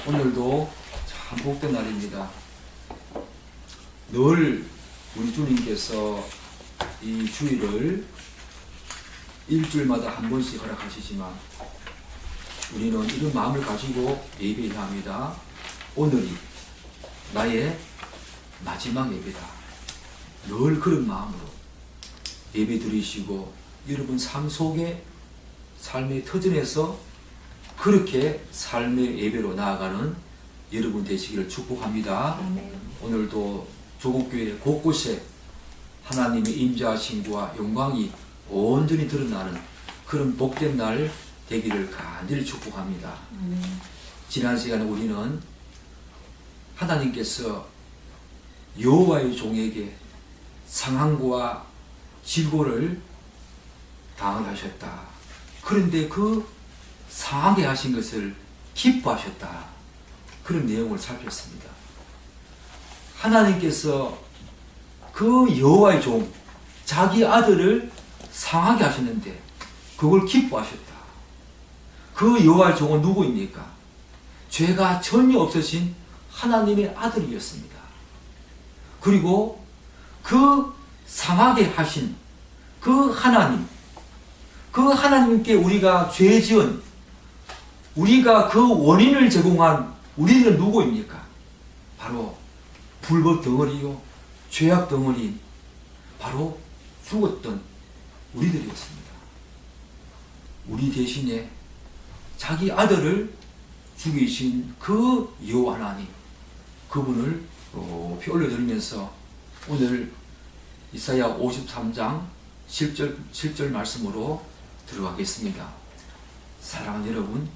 오늘도 참 복된 날입니다. 늘 우리 주님께서 이 주일을 일주일마다 한 번씩 허락하시지만 우리는 이런 마음을 가지고 예배해야 합니다. 오늘이 나의 마지막 예배다. 늘 그런 마음으로 예배 드리시고 여러분 삶 속에 삶의 터전에서 그렇게 삶의 예배로 나아가는 여러분 되시기를 축복합니다. 아멘. 오늘도 조국교회 곳곳에 하나님의 임재하심과 영광이 온전히 드러나는 그런 복된 날 되기를 간절히 축복합니다. 아멘. 지난 시간에 우리는 하나님께서 여호와의 종에게 상함과 질고를 당하게 하셨다. 그런데 그 상하게 하신 것을 기뻐하셨다. 그런 내용을 살폈습니다. 하나님께서 그 여호와의 종, 자기 아들을 상하게 하셨는데 그걸 기뻐하셨다. 그 여호와의 종은 누구입니까? 죄가 전혀 없으신 하나님의 아들이었습니다. 그리고 그 상하게 하신 그 하나님께 우리가 죄 지은 우리가 그 원인을 제공한 우리들은 누구입니까? 바로 불법 덩어리요, 죄악 덩어리인 바로 죽었던 우리들이었습니다. 우리 대신에 자기 아들을 죽이신 그 여호와 하나님, 그분을 높이 올려드리면서 오늘 이사야 53장 7절 말씀으로 들어가겠습니다. 사랑하는 여러분,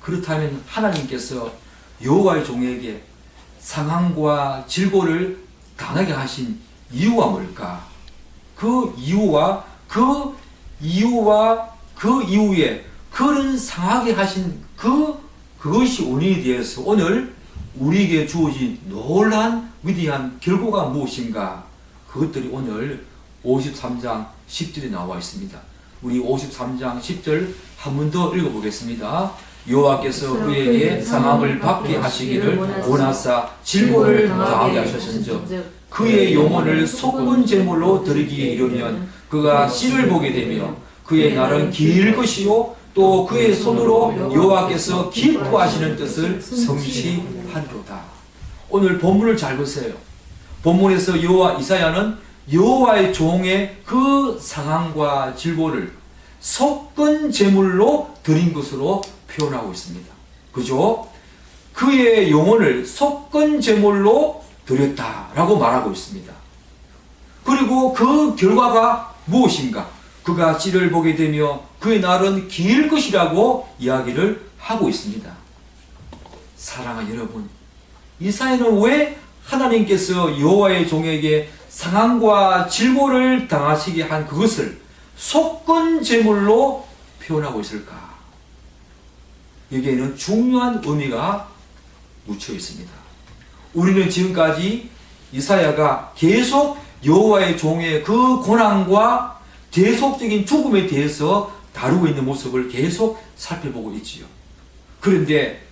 그렇다면 하나님께서 여호와의 종에게 상함과 질고를 당하게 하신 이유가 뭘까? 그 이유와 그 이후에 그런 상하게 하신 그것이 원인이 되어서 오늘 우리에게 주어진 놀란 위대한 결과가 무엇인가? 그것들이 오늘 53장 10절에 나와 있습니다. 우리 53장 10절 한 번 더 읽어보겠습니다. 여호와께서 그에게 상함을 받게 하시기를 원하사 질고를 당하게 하셨은즉 그의 영혼을 속군 제물로 드리기에 이르면 그가 씨를 보게 되며 그의 날은 길 것이요 또 그의 손으로 여호와께서 기뻐하시는 뜻을 성취하리로다. 오늘 본문을 잘 보세요. 본문에서 이사야는 여호와의 종의 그 상함과 질고를 속건 제물로 드린 것으로 표현하고 있습니다. 그죠? 그의 영혼을 속건 제물로 드렸다라고 말하고 있습니다. 그리고 그 결과가 무엇인가? 그가 씨를 보게 되며 그의 날은 길 것이라고 이야기를 하고 있습니다. 사랑하는 여러분, 이사야는 왜 하나님께서 여호와의 종에게 상함과 질고를 당하시게 한 그것을 속건 제물로 표현하고 있을까? 여기에는 중요한 의미가 묻혀 있습니다. 우리는 지금까지 이사야가 계속 여호와의 종의 그 고난과 대속적인 죽음에 대해서 다루고 있는 모습을 계속 살펴보고 있지요. 그런데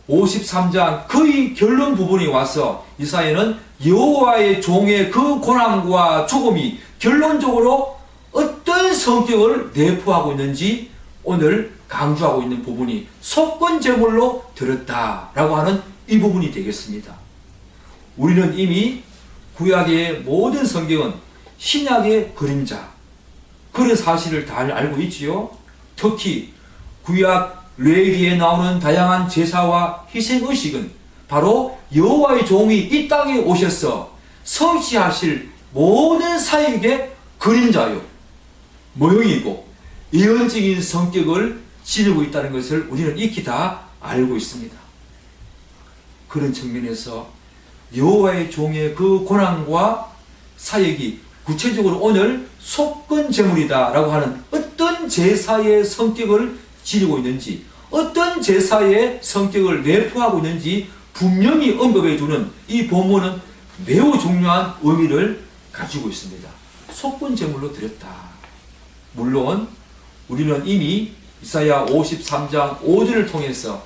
53장 거의 결론 부분에 와서 이사야는 여호와의 종의 그 고난과 죽음이 결론적으로 어떤 성격을 내포하고 있는지 오늘 강조하고 있는 부분이 속건 제물로 드렸다라고 하는 이 부분이 되겠습니다. 우리는 이미 구약의 모든 성경은 신약의 그림자, 그런 사실을 다 알고 있지요. 특히 구약 레위기에 나오는 다양한 제사와 희생의식은 바로 여호와의 종이 이 땅에 오셔서 성취하실 모든 사역의 그림자요, 모형이고 예언적인 성격을 지니고 있다는 것을 우리는 익히 다 알고 있습니다. 그런 측면에서 여호와의 종의 그 고난과 사역이 구체적으로 오늘 속건 제물이다 라고 하는 어떤 제사의 성격을 지니고 있는지, 어떤 제사의 성격을 내포하고 있는지 분명히 언급해 주는 이 본문은 매우 중요한 의미를 가지고 있습니다. 속건 제물로 드렸다. 물론 우리는 이미 이사야 53장 5절을 통해서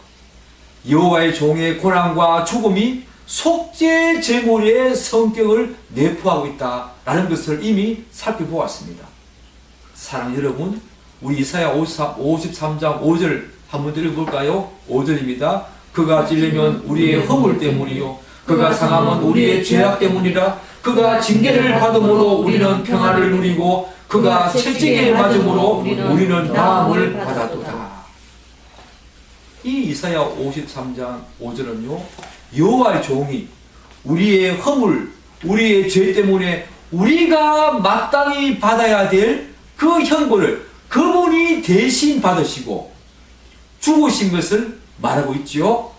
여호와의 종의 고난과 죽음이 속죄 제물의 성격을 내포하고 있다라는 것을 이미 살펴보았습니다. 사랑하는 여러분, 우리 이사야 53장 5절 한번 읽어볼까요? 5절입니다. 그가 찔리면 우리의 허물 때문이요 그가 상함은 우리의 죄악 때문이라. 그가 징계를 받음으로 우리는 평안을 누리고 그가 채찍에 맞음으로 우리는 나음을 받았도다. 이 이사야 53장 5절은요, 여호와의 종이 우리의 허물, 우리의 죄 때문에 우리가 마땅히 받아야 될 그 형벌을 그분이 대신 받으시고 죽으신 것을 말하고 있지요.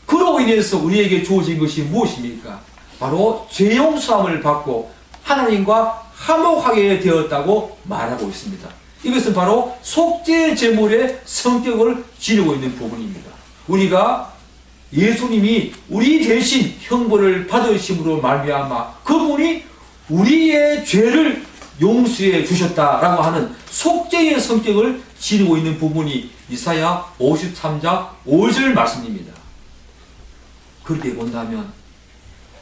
그로 인해서 우리에게 주어진 것이 무엇입니까? 바로 죄 용서함을 받고 하나님과 화목하게 되었다고 말하고 있습니다. 이것은 바로 속죄 제물의 성격을 지니고 있는 부분입니다. 우리가 예수님이 우리 대신 형벌을 받으심으로 말미암아 그분이 우리의 죄를 용서해 주셨다라고 하는 속죄의 성격을 지니고 있는 부분이 이사야 53장 5절 말씀입니다. 그렇게 본다면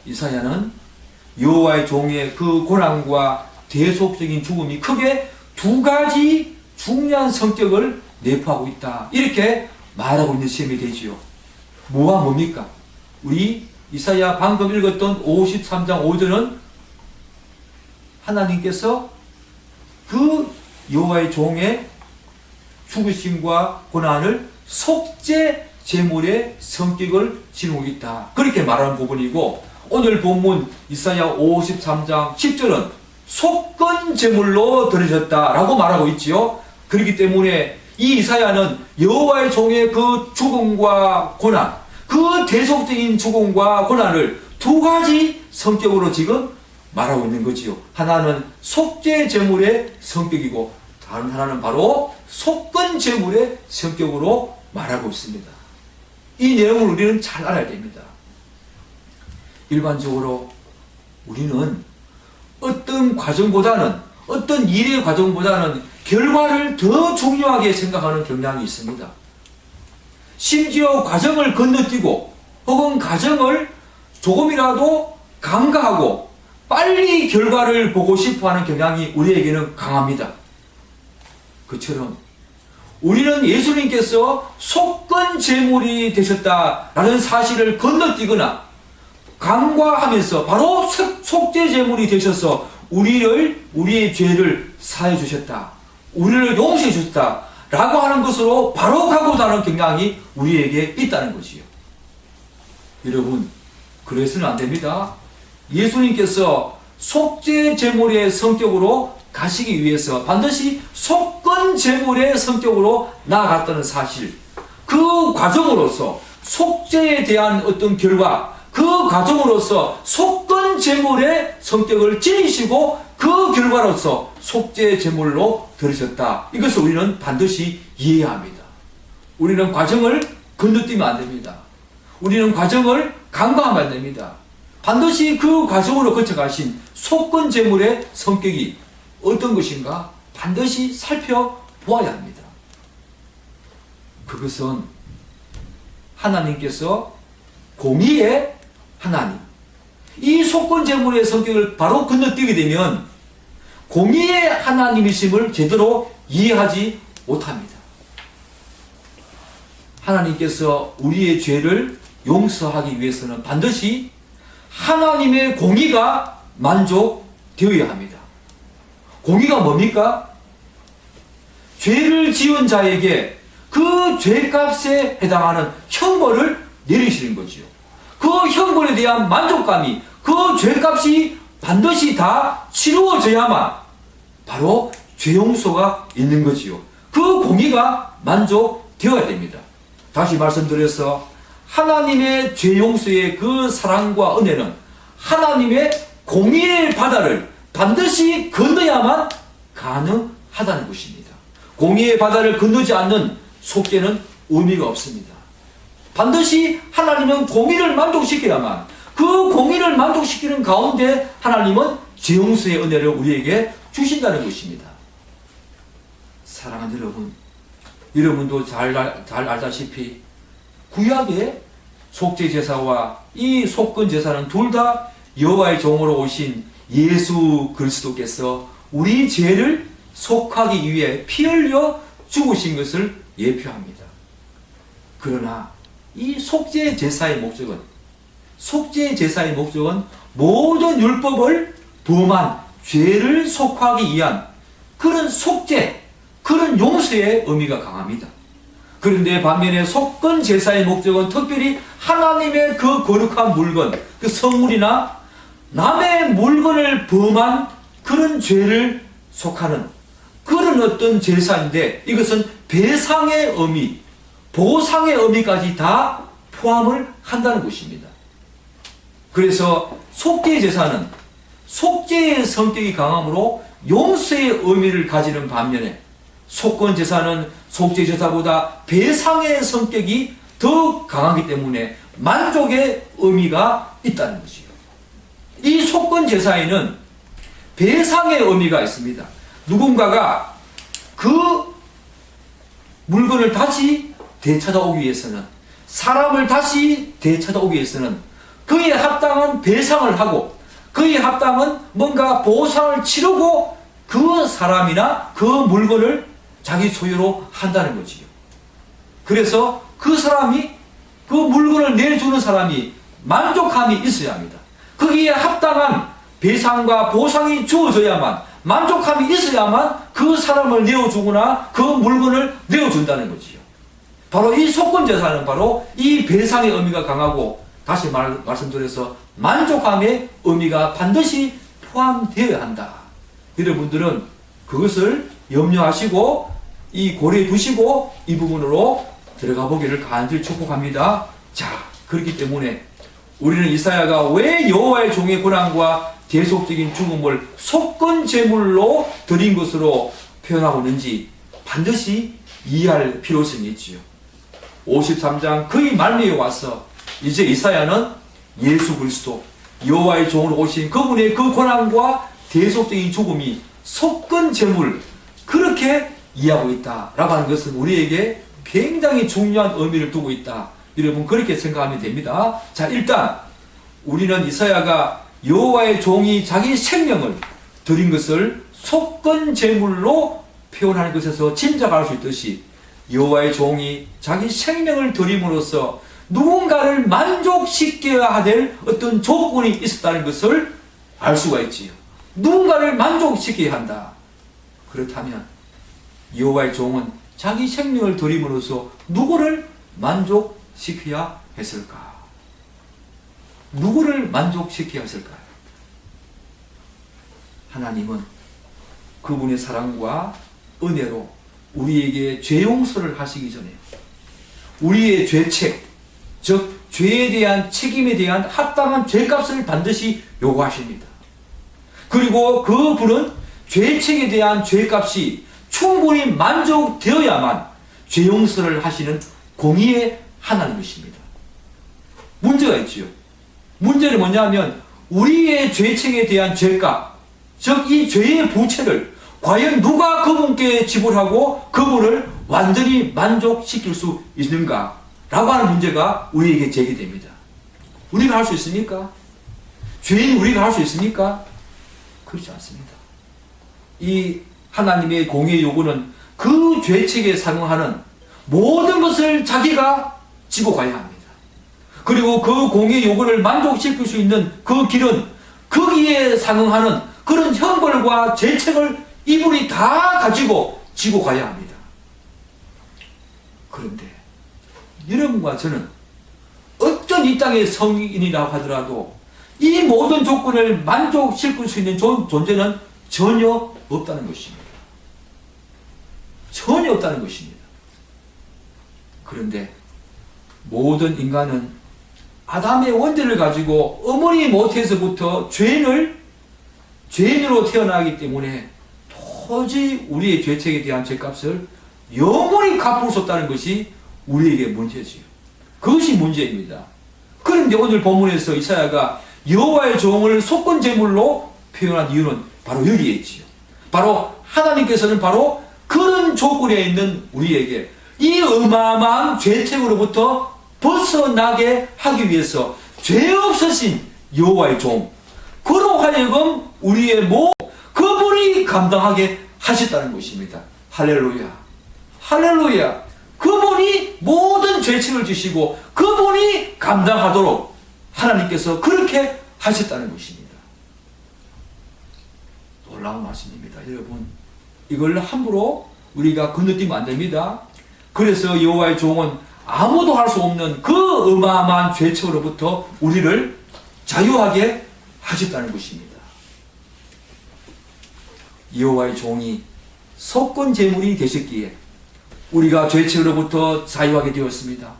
이사야는 여호와의 종의 그 고난과 대속적인 죽음이 크게 두 가지 중요한 성격을 내포하고 있다, 이렇게 말하고 있는 셈이 되지요. 뭐와 뭡니까? 우리 이사야 방금 읽었던 53장 5절은 하나님께서 그 여호와의 종의 죽으심과 고난을 속죄 제물의 성격을 지니고 있다, 그렇게 말하는 부분이고, 오늘 본문 이사야 53장 10절은 속건 제물로 드려졌다라고 말하고 있지요. 그렇기 때문에 이 이사야는 여호와의 종의 그 죽음과 고난, 그 대속적인 죽음과 고난을 두 가지 성격으로 지금 말하고 있는 거지요. 하나는 속죄 제물의 성격이고 다른 하나는 바로 속건 제물의 성격으로 말하고 있습니다. 이 내용을 우리는 잘 알아야 됩니다. 일반적으로 우리는 어떤 과정보다는, 어떤 일의 과정보다는 결과를 더 중요하게 생각하는 경향이 있습니다. 심지어 과정을 건너뛰고 혹은 과정을 조금이라도 간과하고 빨리 결과를 보고 싶어하는 경향이 우리에게는 강합니다. 그처럼 우리는 예수님께서 속건 제물이 되셨다라는 사실을 건너뛰거나 간과하면서 바로 속죄 제물이 되셔서 우리의 죄를 사해 주셨다, 우리를 용서해 주셨다 라고 하는 것으로 바로 가고자 하는 경향이 우리에게 있다는 것이요. 여러분, 그래서는 안 됩니다. 예수님께서 속죄 제물의 성격으로 가시기 위해서 반드시 속건 제물의 성격으로 나아갔다는 사실, 그 과정으로서 속죄에 대한 어떤 결과, 그 과정으로서 속건 제물의 성격을 지니시고 그 결과로서 속죄 제물로 들으셨다. 이것을 우리는 반드시 이해해야 합니다. 우리는 과정을 건너뛰면 안 됩니다. 우리는 과정을 간과하면 안 됩니다. 반드시 그 과정으로 거쳐가신 속건 제물의 성격이 어떤 것인가 반드시 살펴보아야 합니다. 그것은 하나님께서 공의의 하나님, 이 속건 제물의 성격을 바로 건너뛰게 되면 공의의 하나님이심을 제대로 이해하지 못합니다. 하나님께서 우리의 죄를 용서하기 위해서는 반드시 하나님의 공의가 만족되어야 합니다. 공의가 뭡니까? 죄를 지은 자에게 그 죄값에 해당하는 형벌을 내리시는 거지요. 그 형벌에 대한 만족감이, 그 죄값이 반드시 다 치루어져야만 바로 죄 용서가 있는 거지요. 그 공의가 만족되어야 됩니다. 다시 말씀드려서 하나님의 죄 용서의 그 사랑과 은혜는 하나님의 공의의 바다를 반드시 건너야만 가능하다는 것입니다. 공의의 바다를 건너지 않는 속죄는 의미가 없습니다. 반드시 하나님은 공의를 만족시켜야만, 그 공의를 만족시키는 가운데 하나님은 죄 용서의 은혜를 우리에게 주신다는 것입니다. 사랑하는 여러분, 여러분도 잘 알다시피 구약의 속죄 제사와 이 속건 제사는 둘 다 여호와의 종으로 오신 예수 그리스도께서 우리 죄를 속하기 위해 피 흘려 죽으신 것을 예표합니다. 그러나 이 속죄 제사의 목적은 모든 율법을 범한 죄를 속하기 위한 그런 속죄, 그런 용서의 의미가 강합니다. 그런데 반면에 속건 제사의 목적은 특별히 하나님의 그 거룩한 물건, 그 성물이나 남의 물건을 범한 그런 죄를 속하는 그런 어떤 제사인데, 이것은 배상의 의미, 보상의 의미까지 다 포함을 한다는 것입니다. 그래서 속죄 제사는 속죄의 성격이 강하므로 용서의 의미를 가지는 반면에, 속건 제사는 속죄 제사보다 배상의 성격이 더 강하기 때문에 만족의 의미가 있다는 것이요. 이 속건 제사에는 배상의 의미가 있습니다. 누군가가 그 물건을 다시 되찾아오기 위해서는, 사람을 다시 되찾아오기 위해서는 그에 합당한 배상을 하고, 그에 합당한 뭔가 보상을 치르고 그 사람이나 그 물건을 자기 소유로 한다는 거지요. 그래서 그 사람이, 그 물건을 내주는 사람이 만족함이 있어야 합니다. 거기에 합당한 배상과 보상이 주어져야만, 만족함이 있어야만 그 사람을 내어주거나 그 물건을 내어준다는 거지요. 바로 이 속건 제사는 바로 이 배상의 의미가 강하고, 다시 말씀드려서 만족함의 의미가 반드시 포함되어야 한다. 여러분들은 그것을 염려하시고 이 고려해 두시고 이 부분으로 들어가 보기를 간절히 축복합니다. 자, 그렇기 때문에 우리는 이사야가 왜 여호와의 종의 고난과 대속적인 죽음을 속건 제물로 드린 것으로 표현하고 있는지 반드시 이해할 필요성이 있지요. 53장 거의 말미에 와서 이제 이사야는 예수 그리스도 여호와의 종으로 오신 그분의 그 고난과 대속적인 죽음이 속건 제물, 그렇게 이해하고 있다라고 하는 것은 우리에게 굉장히 중요한 의미를 두고 있다. 여러분 그렇게 생각하면 됩니다. 자, 일단 우리는 이사야가 여호와의 종이 자기 생명을 드린 것을 속건 제물로 표현하는 것에서 짐작할 수 있듯이, 여호와의 종이 자기 생명을 드림으로써 누군가를 만족시켜야 될 어떤 조건이 있었다는 것을 알 수가 있지요. 누군가를 만족시켜야 한다. 그렇다면 여호와의 종은 자기 생명을 드림으로써 누구를 만족시켜야 했을까? 누구를 만족시켜야 했을까요? 하나님은 그분의 사랑과 은혜로 우리에게 죄 용서를 하시기 전에 우리의 죄책, 즉 죄에 대한 책임에 대한 합당한 죄값을 반드시 요구하십니다. 그리고 그분은 죄책에 대한 죄값이 충분히 만족되어야만 죄 용서를 하시는 공의의 하나님이십니다. 문제가 있지요. 문제는 뭐냐면 우리의 죄책에 대한 죄값, 즉 이 죄의 부채를 과연 누가 그분께 지불하고 그분을 완전히 만족시킬 수 있는가? 라고 하는 문제가 우리에게 제기됩니다. 우리가 할 수 있습니까? 죄인 우리가 할 수 있습니까? 그렇지 않습니다. 이 하나님의 공의의 요구는 그 죄책에 상응하는 모든 것을 자기가 지고 가야 합니다. 그리고 그 공의의 요구를 만족시킬 수 있는 그 길은 거기에 상응하는 그런 형벌과 죄책을 이분이 다 가지고 지고 가야 합니다. 그런데 여러분과 저는 어떤 이 땅의 성인이라고 하더라도 이 모든 조건을 만족시킬 수 있는 존재는 전혀 없다는 것입니다. 전혀 없다는 것입니다. 그런데 모든 인간은 아담의 원죄를 가지고 어머니 못해서부터 죄인으로 태어나기 때문에 도저히 우리의 죄책에 대한 죄값을 영원히 갚을 수 없다는 것이 우리에게 문제지요. 그것이 문제입니다. 그런데 오늘 본문에서 이사야가 여호와의 종을 속건 제물로 표현한 이유는 바로 여기에 있지요. 바로 하나님께서는 바로 그런 조건에 있는 우리에게 이 어마어마한 죄책으로부터 벗어나게 하기 위해서 죄 없으신 여호와의 종, 그로 하여금 우리의 그분이 감당하게 하셨다는 것입니다. 할렐루야. 할렐루야. 그분이 모든 죄책을 지시고 그분이 감당하도록 하나님께서 그렇게 하셨다는 것입니다. 놀라운 말씀입니다. 여러분, 이걸 함부로 우리가 건너뛰면 안 됩니다. 그래서 여호와의 종은 아무도 할 수 없는 그 어마어마한 죄책으로부터 우리를 자유하게 하셨다는 것입니다. 여호와의 종이 속건 제물이 되셨기에 우리가 죄책으로부터 자유하게 되었습니다.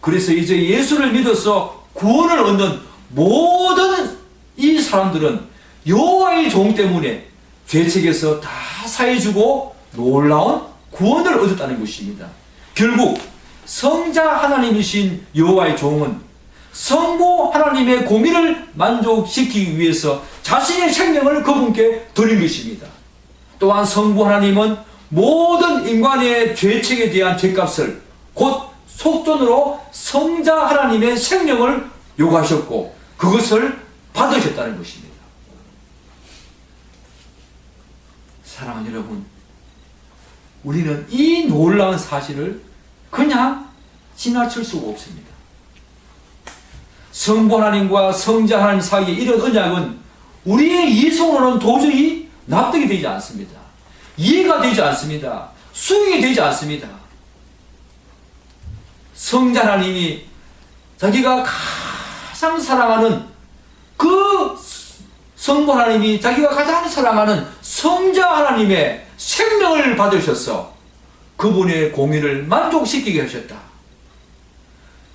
그래서 이제 예수를 믿어서 구원을 얻는 모든 이 사람들은 여호와의 종 때문에 죄책에서 다 사해주고 놀라운 구원을 얻었다는 것입니다. 결국 성자 하나님이신 여호와의 종은 성부 하나님의 공의를 만족시키기 위해서 자신의 생명을 그분께 드린 것입니다. 또한 성부 하나님은 모든 인간의 죄책에 대한 죄값을 곧 속전으로 성자 하나님의 생명을 요구하셨고 그것을 받으셨다는 것입니다. 사랑하는 여러분, 우리는 이 놀라운 사실을 그냥 지나칠 수가 없습니다. 성부 하나님과 성자 하나님 사이의 이런 언약은 우리의 이성으로는 도저히 납득이 되지 않습니다. 이해가 되지 않습니다. 수용이 되지 않습니다. 성자 하나님이 자기가 가장 사랑하는 그 성부 하나님이 자기가 가장 사랑하는 성자 하나님의 생명을 받으셔서 그분의 공의를 만족시키게 하셨다.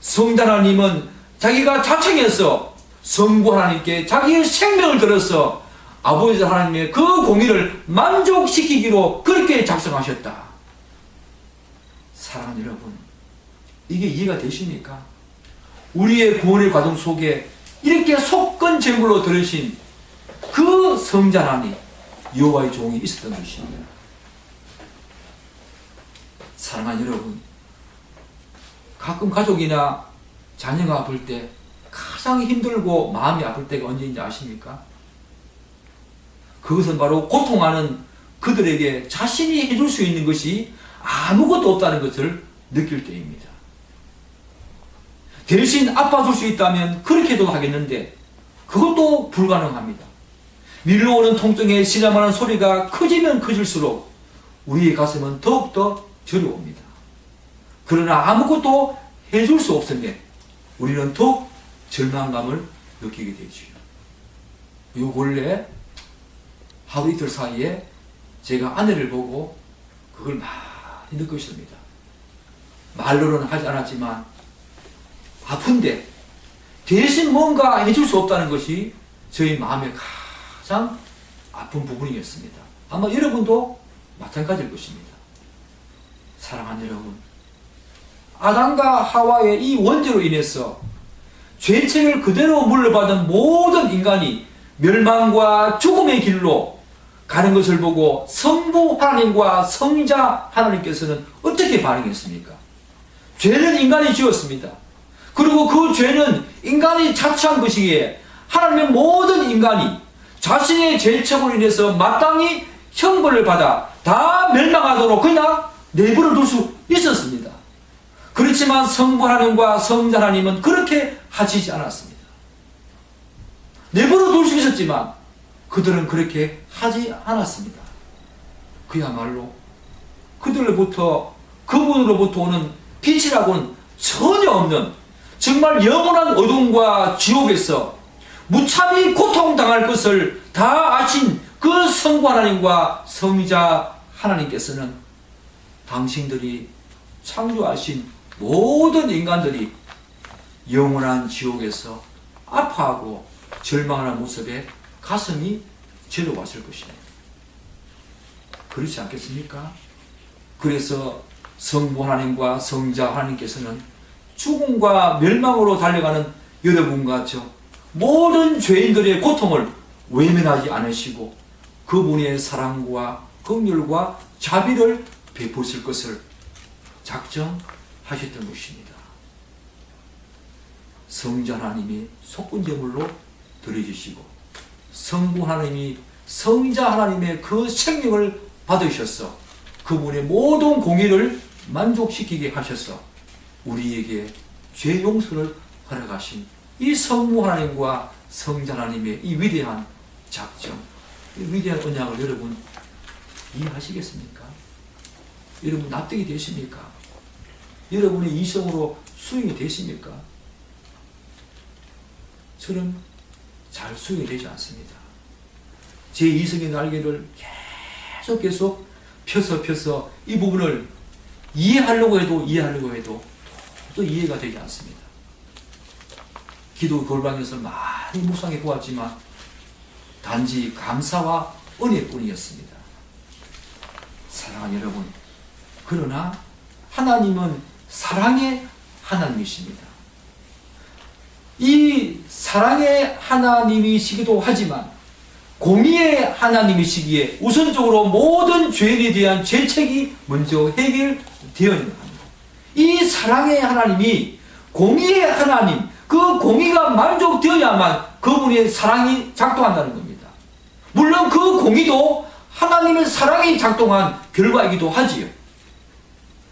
성자 하나님은 자기가 자청해서 성부 하나님께 자기의 생명을 들어서 아버지 하나님의 그 공의를 만족시키기로 그렇게 작성하셨다. 사랑하는 여러분, 이게 이해가 되십니까? 우리의 구원의 과정 속에 이렇게 속건 제물로 들으신 그 성자 하나님 여호와의 종이 있었던 것입니다. 사랑하는 여러분, 가끔 가족이나 자녀가 아플 때 가장 힘들고 마음이 아플 때가 언제인지 아십니까? 그것은 바로 고통하는 그들에게 자신이 해줄 수 있는 것이 아무것도 없다는 것을 느낄 때입니다. 대신 아파줄 수 있다면 그렇게도 하겠는데 그것도 불가능합니다. 밀려오는 통증에 시름하는 소리가 커지면 커질수록 우리의 가슴은 더욱더 저려옵니다. 그러나 아무것도 해줄 수 없음에 우리는 더욱 절망감을 느끼게 되죠. 요 근래 하루 이틀 사이에 제가 아내를 보고 그걸 많이 느꼈습니다. 말로는 하지 않았지만 아픈데 대신 뭔가 해줄 수 없다는 것이 저희 마음의 가장 아픈 부분이었습니다. 아마 여러분도 마찬가지일 것입니다. 사랑하는 여러분, 아담과 하와의 이 원죄로 인해서 죄책을 그대로 물려받은 모든 인간이 멸망과 죽음의 길로 가는 것을 보고 성부 하나님과 성자 하나님께서는 어떻게 반응했습니까? 죄는 인간이 지었습니다. 그리고 그 죄는 인간이 자초한 것이기에 하나님의 모든 인간이 자신의 죄책으로 인해서 마땅히 형벌을 받아 다 멸망하도록 그냥 내버려 둘 수 있었습니다. 그렇지만 성부 하나님과 성자 하나님은 그렇게 하시지 않았습니다. 내버려 둘 수 있었지만 그들은 그렇게 하지 않았습니다. 그야말로 그들로부터 그분으로부터 오는 빛이라고는 전혀 없는 정말 영원한 어둠과 지옥에서 무참히 고통당할 것을 다 아신 그 성부 하나님과 성자 하나님께서는 당신들이 창조하신 모든 인간들이 영원한 지옥에서 아파하고 절망하는 모습에 가슴이 저려왔을 것입니다. 그렇지 않겠습니까? 그래서 성부 하나님과 성자 하나님께서는 죽음과 멸망으로 달려가는 여러분과 저 모든 죄인들의 고통을 외면하지 않으시고 그분의 사랑과 긍휼과 자비를 베푸실 것을 작정하셨던 것입니다. 성자 하나님이 속군제물로 드려주시고 성부 하나님이 성자 하나님의 그 생명을 받으셔서 그분의 모든 공의를 만족시키게 하셔서 우리에게 죄 용서를 허락하신 이 성부 하나님과 성자 하나님의 이 위대한 작정, 이 위대한 언약을 여러분 이해하시겠습니까? 여러분 납득이 되십니까? 여러분의 이성으로 수용이 되십니까? 저는 잘 수용이 되지 않습니다. 제 이성의 날개를 계속 펴서 이 부분을 이해하려고 해도 또 이해가 되지 않습니다. 기도 골방에서 많이 묵상해 보았지만 단지 감사와 은혜뿐이었습니다. 사랑하는 여러분, 그러나 하나님은 사랑의 하나님이십니다. 이 사랑의 하나님이시기도 하지만 공의의 하나님이시기에 우선적으로 모든 죄인에 대한 죄책이 먼저 해결되어야 합니다. 이 사랑의 하나님이 공의의 하나님, 그 공의가 만족되어야만 그분의 사랑이 작동한다는 겁니다. 물론 그 공의도 하나님의 사랑이 작동한 결과이기도 하지요.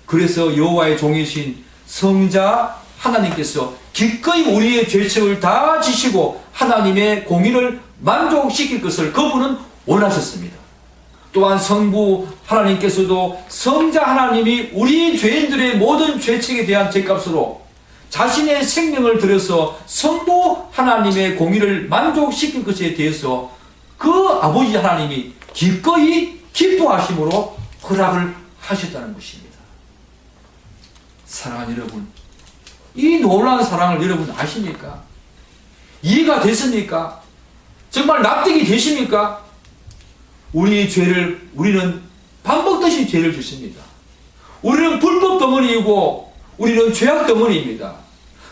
그래서 여호와의 종이신 성자 하나님께서 기꺼이 우리의 죄책을 다 지시고 하나님의 공의를 만족시킬 것을 그분은 원하셨습니다. 또한 성부 하나님께서도 성자 하나님이 우리 죄인들의 모든 죄책에 대한 죄값으로 자신의 생명을 들여서 성부 하나님의 공의를 만족시킬 것에 대해서 그 아버지 하나님이 기꺼이 기뻐하심으로 허락을 하셨다는 것입니다. 사랑하는 여러분, 이 놀라운 사랑을 여러분 아십니까? 이해가 됐습니까? 정말 납득이 되십니까? 우리는 밥 먹듯이 죄를 짓습니다. 우리는 불법 덩어리이고 우리는 죄악 덩어리입니다.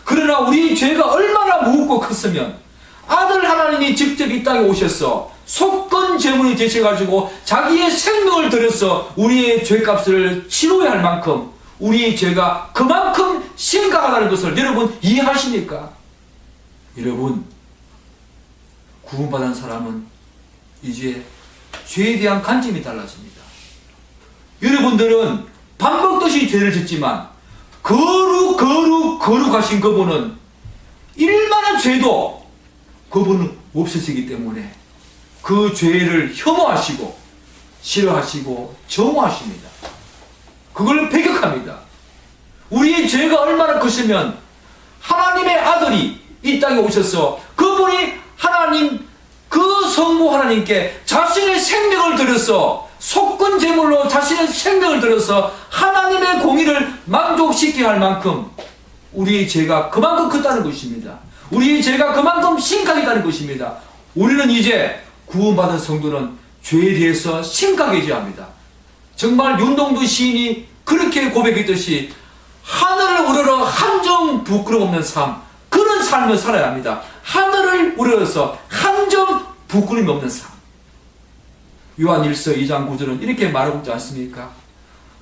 그러나 우리 죄가 얼마나 무겁고 컸으면 아들 하나님이 직접 이 땅에 오셔서 속건 제물이 되셔가지고 자기의 생명을 들여서 우리의 죄값을 치러야 할 만큼 우리의 죄가 그만큼 심각하다는 것을 여러분 이해하십니까? 여러분, 구원받은 사람은 이제 죄에 대한 관점이 달라집니다. 여러분들은 밥 먹듯이 죄를 짓지만 거룩하신 그분은 일만한 죄도 그분은 없으시기 때문에 그 죄를 혐오하시고 싫어하시고 정오하십니다. 그걸 배격합니다. 우리의 죄가 얼마나 크시면 하나님의 아들이 이 땅에 오셔서 그분이 하나님 그 성부 하나님께 자신의 생명을 들여서 속건 제물로 자신의 생명을 들여서 하나님의 공의를 만족시켜야 할 만큼 우리의 죄가 그만큼 크다는 것입니다. 우리의 죄가 그만큼 심각하다는 것입니다. 우리는 이제 구원받은 성도는 죄에 대해서 심각해져야 합니다. 정말 윤동주 시인이 그렇게 고백했듯이 하늘을 우러러 한 점 부끄럼 없는 삶, 그런 삶을 살아야 합니다. 하늘을 우러러서 한 점 부끄럼이 없는 삶. 요한 1서 2장 9절은 이렇게 말하고 있지 않습니까?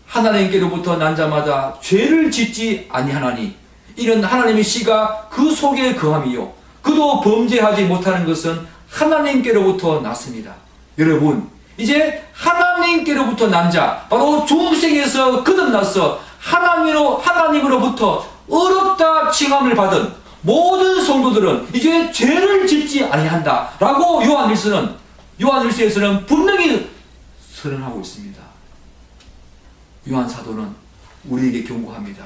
하나님께로부터 난 자마다 죄를 짓지 아니하나니 이는 하나님의 씨가 그 속에 거함이요 그도 범죄하지 못하는 것은 하나님께로부터 났습니다. 여러분, 이제 하나님께로부터 난 자, 바로 중생에서 거듭나서 하나님으로부터 어렵다 칭함을 받은 모든 성도들은 이제 죄를 짓지 아니한다 라고 요한일서에서는 분명히 선언하고 있습니다. 요한 사도는 우리에게 경고합니다.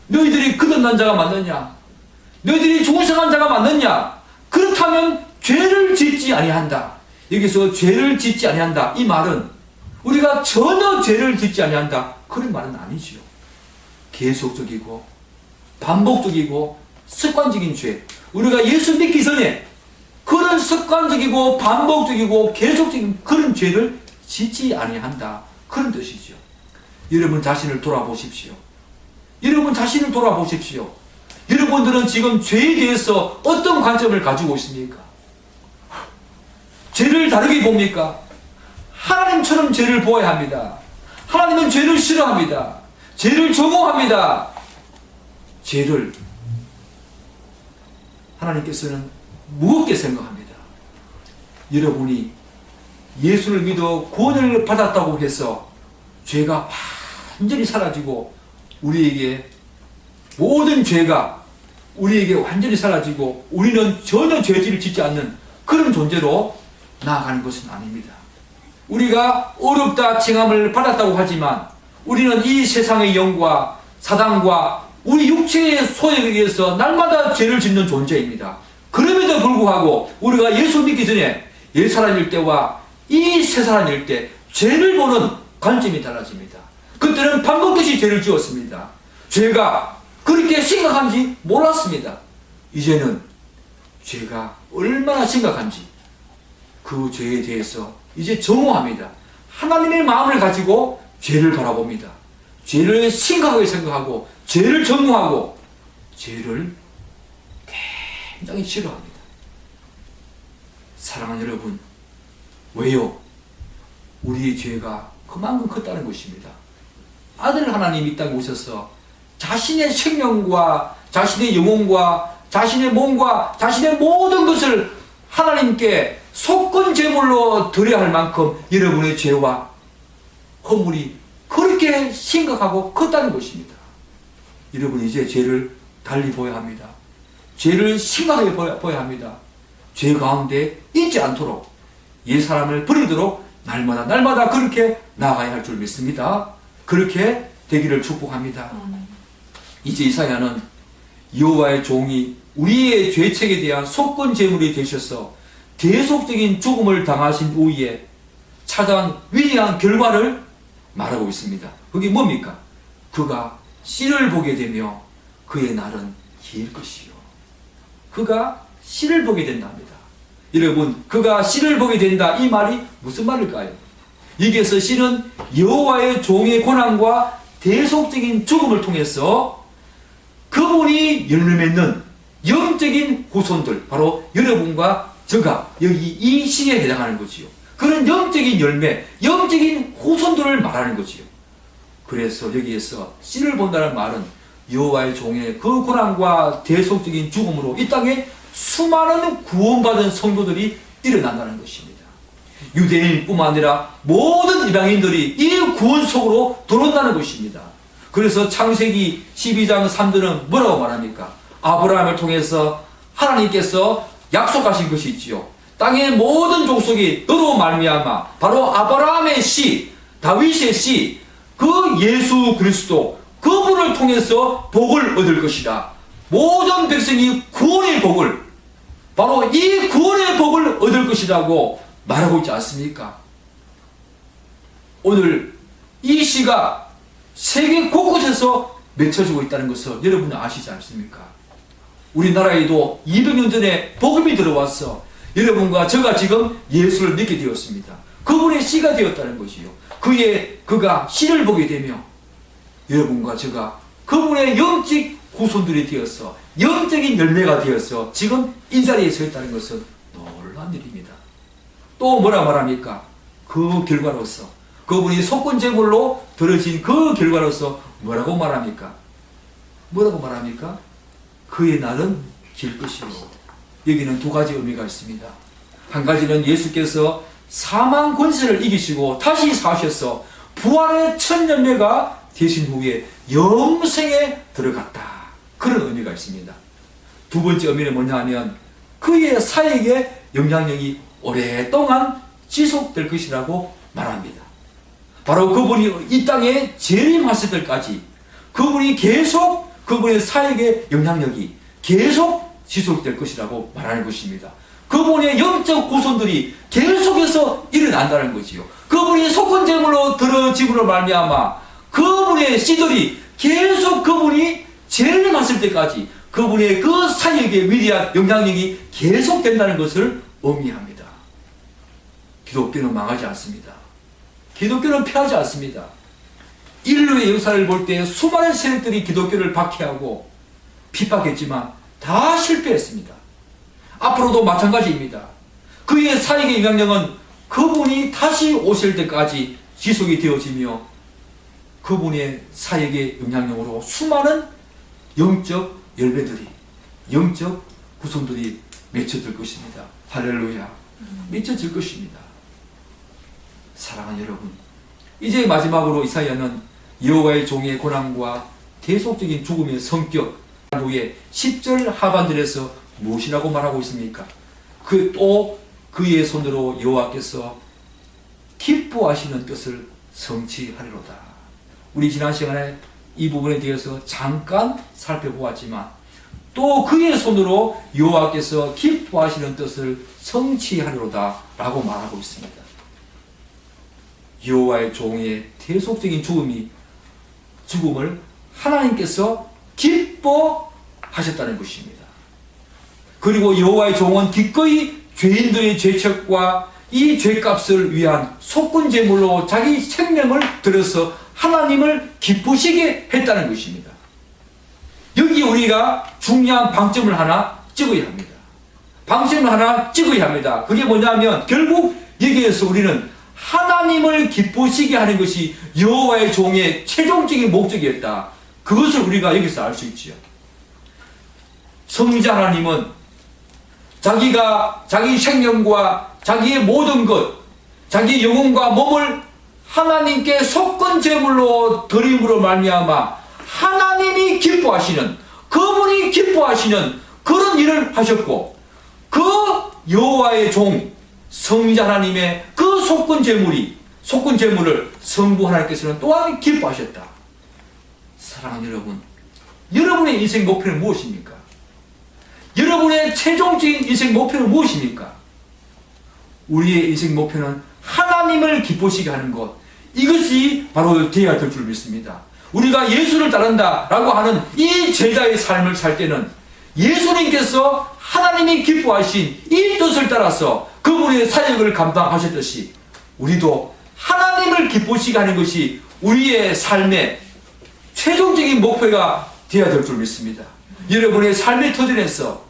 너희들이 거듭난 자가 맞느냐? 너희들이 중생한 자가 맞느냐? 그렇다면 죄를 짓지 아니한다. 여기서 죄를 짓지 아니한다, 이 말은 우리가 전혀 죄를 짓지 아니한다, 그런 말은 아니지요. 계속적이고 반복적이고 습관적인 죄, 우리가 예수 믿기 전에 그런 습관적이고 반복적이고 계속적인 그런 죄를 짓지 아니한다, 그런 뜻이죠. 여러분 자신을 돌아보십시오. 여러분 자신을 돌아보십시오. 여러분들은 지금 죄에 대해서 어떤 관점을 가지고 있습니까? 죄를 다르게 봅니까? 하나님처럼 죄를 보아야 합니다. 하나님은 죄를 싫어합니다. 죄를 정오합니다. 죄를 하나님께서는 무겁게 생각합니다. 여러분이 예수를 믿어 구원을 받았다고 해서 죄가 완전히 사라지고 우리에게 모든 죄가 우리에게 완전히 사라지고 우리는 전혀 죄질을 짓지 않는 그런 존재로 나아가는 것은 아닙니다. 우리가 어렵다 칭함을 받았다고 하지만 우리는 이 세상의 영과 사단과 우리 육체의 소욕에 의해서 날마다 죄를 짓는 존재입니다. 그럼에도 불구하고 우리가 예수 믿기 전에 옛 사람일 때와 이 새 사람일 때 죄를 보는 관점이 달라집니다. 그때는 밥 먹듯이 죄를 지었습니다. 죄가 그렇게 심각한지 몰랐습니다. 이제는 죄가 얼마나 심각한지 그 죄에 대해서 이제 정오합니다. 하나님의 마음을 가지고 죄를 바라봅니다. 죄를 심각하게 생각하고 죄를 정오하고 죄를 굉장히 싫어합니다. 사랑하는 여러분, 왜요? 우리의 죄가 그만큼 컸다는 것입니다. 아들 하나님이 이 땅에 오셔서 자신의 생명과 자신의 영혼과 자신의 몸과 자신의 모든 것을 하나님께 속건 제물로 드려야 할 만큼 여러분의 죄와 허물이 그렇게 심각하고 컸다는 것입니다. 여러분 이제 죄를 달리 보아야 합니다. 죄를 심각하게 보아야 합니다. 죄 가운데 있지 않도록 옛 사람을 버리도록 날마다 그렇게 나아가야 할 줄 믿습니다. 그렇게 되기를 축복합니다. 이제 이사야는 여호와의 종이 우리의 죄책에 대한 속건 제물이 되셔서 대속적인 죽음을 당하신 후에 찾아온 위대한 결과를 말하고 있습니다. 그게 뭡니까? 그가 씨를 보게 되며 그의 날은 길 것이요. 그가 씨를 보게 된답니다. 여러분, 그가 씨를 보게 된다, 이 말이 무슨 말일까요? 여기에서 씨는 여호와의 종의 고난과 대속적인 죽음을 통해서 그분이 열매 맺는 영적인 후손들, 바로 여러분과 저가 여기 이 씨에 해당하는 거지요. 그런 영적인 열매, 영적인 후손들을 말하는 거지요. 그래서 여기에서 씨를 본다는 말은 여호와의 종의 그 고난과 대속적인 죽음으로 이 땅에 수많은 구원받은 성도들이 일어난다는 것입니다. 유대인뿐만 아니라 모든 이방인들이 이 구원 속으로 들어온다는 것입니다. 그래서 창세기 12장 3절은 뭐라고 말합니까? 아브라함을 통해서 하나님께서 약속하신 것이 있지요. 땅의 모든 족속이 너로 말미암아 바로 아브라함의 씨, 다윗의 씨, 그 예수 그리스도 그분을 통해서 복을 얻을 것이다. 모든 백성이 구원의 복을, 바로 이 구원의 복을 얻을 것이라고 말하고 있지 않습니까? 오늘 이 시가 세계 곳곳에서 맺혀지고 있다는 것을 여러분은 아시지 않습니까? 우리나라에도 200년 전에 복음이 들어와서 여러분과 저가 지금 예수를 믿게 되었습니다. 그분의 씨가 되었다는 것이요. 그가 씨를 보게 되며 여러분과 저가 그분의 영적 후손들이 되어서 영적인 열매가 되어서 지금 이 자리에 서 있다는 것은 놀라운 일입니다. 또 뭐라 말합니까? 그 결과로서 그분이 속건제물로 들어진 그 결과로서 뭐라고 말합니까? 그의 날은 길 것이요. 여기는 두 가지 의미가 있습니다. 한 가지는 예수께서 사망 권세를 이기시고 다시 사셔서 부활의 첫 열매가 되신 후에 영생에 들어갔다. 그런 의미가 있습니다. 두 번째 의미는 뭐냐 하면 그의 사역의 영향력이 오랫동안 지속될 것이라고 말합니다. 바로 그분이 이 땅에 재림하실 때까지 그분이 계속 그분의 사역의 영향력이 계속 지속될 것이라고 말하는 것입니다. 그분의 영적 후손들이 계속해서 일어난다는 거지요. 그분이 속건제물로 들어짐으로 말미암아 그분의 씨들이 계속 그분이 재림하실 때까지 그분의 그 사역의 위대한 영향력이 계속된다는 것을 의미합니다. 기독교는 망하지 않습니다. 기독교는 패하지 않습니다. 인류의 역사를 볼 때 수많은 세력들이 기독교를 박해하고 핍박했지만 다 실패했습니다. 앞으로도 마찬가지입니다. 그의 사역의 영향력은 그분이 다시 오실 때까지 지속이 되어지며 그분의 사역의 영향력으로 수많은 영적 열매들이, 영적 후손들이 맺혀질 것입니다. 할렐루야. 맺혀질 것입니다. 사랑하는 여러분, 이제 마지막으로 이사야는 여호와의 종의 고난과 계속적인 죽음의 성격 후에 10절 하반절에서 무엇이라고 말하고 있습니까? 또 그의 손으로 여호와께서 기뻐하시는 뜻을 성취하리로다. 우리 지난 시간에 이 부분에 대해서 잠깐 살펴보았지만 또 그의 손으로 여호와께서 기뻐하시는 뜻을 성취하리로다 라고 말하고 있습니다. 여호와의 종의 계속적인 죽음을 하나님께서 기뻐하셨다는 것입니다. 그리고 여호와의 종은 기꺼이 죄인들의 죄책과 이 죄값을 위한 속군 제물로 자기 생명을 들여서 하나님을 기쁘시게 했다는 것입니다. 여기 우리가 중요한 방점을 하나 찍어야 합니다. 방점을 하나 찍어야 합니다. 그게 뭐냐면 결국 여기에서 우리는 하나님을 기쁘시게 하는 것이 여호와의 종의 최종적인 목적이었다. 그것을 우리가 여기서 알 수 있지요. 성자 하나님은 자기가 자기 생명과 자기의 모든 것, 자기 영혼과 몸을 하나님께 속건 제물로 드림으로 말미암아 하나님이 기뻐하시는, 그분이 기뻐하시는 그런 일을 하셨고, 그 여호와의 종 성자 하나님의 그 속건 제물을 성부 하나님께서는 또한 기뻐하셨다. 사랑하는 여러분, 여러분의 인생 목표는 무엇입니까? 여러분의 최종적인 인생 목표는 무엇입니까? 우리의 인생 목표는 하나님을 기쁘시게 하는 것, 이것이 바로 되어야 될 줄 믿습니다. 우리가 예수를 따른다라고 하는 이 제자의 삶을 살 때는 예수님께서 하나님이 기뻐하신 이 뜻을 따라서 그분의 사역을 감당하셨듯이 우리도 하나님을 기쁘시게 하는 것이 우리의 삶의 최종적인 목표가 되어야 될 줄 믿습니다. 여러분의 삶의 터전에서,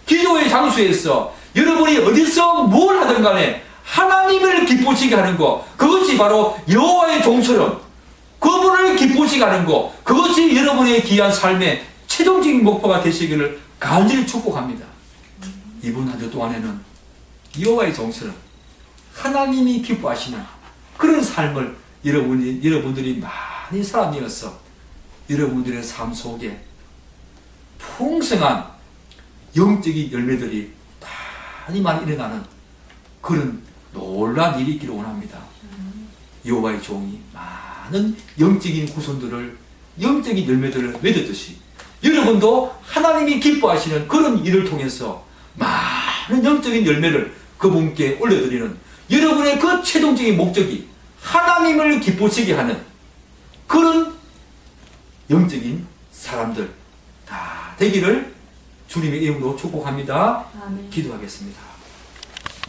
기도의 장소에서, 여러분이 어디서 뭘 하든 간에 하나님을 기쁘시게 하는 것, 그것이 바로 여호와의 종처럼 그분을 기쁘시게 하는 것, 그것이 여러분의 귀한 삶의 최종적인 목표가 되시기를 간절히 축복합니다. 이번 한 주 동안에는 여호와의 종처럼 하나님이 기뻐하시는 그런 삶을 여러분들이 많이 살아내어서 여러분들의 삶 속에 풍성한 영적인 열매들이 많이 일어나는 그런 놀라운 일이 있기를 원합니다. 여호와의 종이 많은 영적인 후손들을, 영적인 열매들을 맺었듯이 여러분도 하나님이 기뻐하시는 그런 일을 통해서 많은 영적인 열매를 그분께 올려드리는 여러분의 그 최종적인 목적이 하나님을 기쁘시게 하는 그런 영적인 사람들 다 되기를 주님의 이름으로 축복합니다. 아멘. 기도하겠습니다.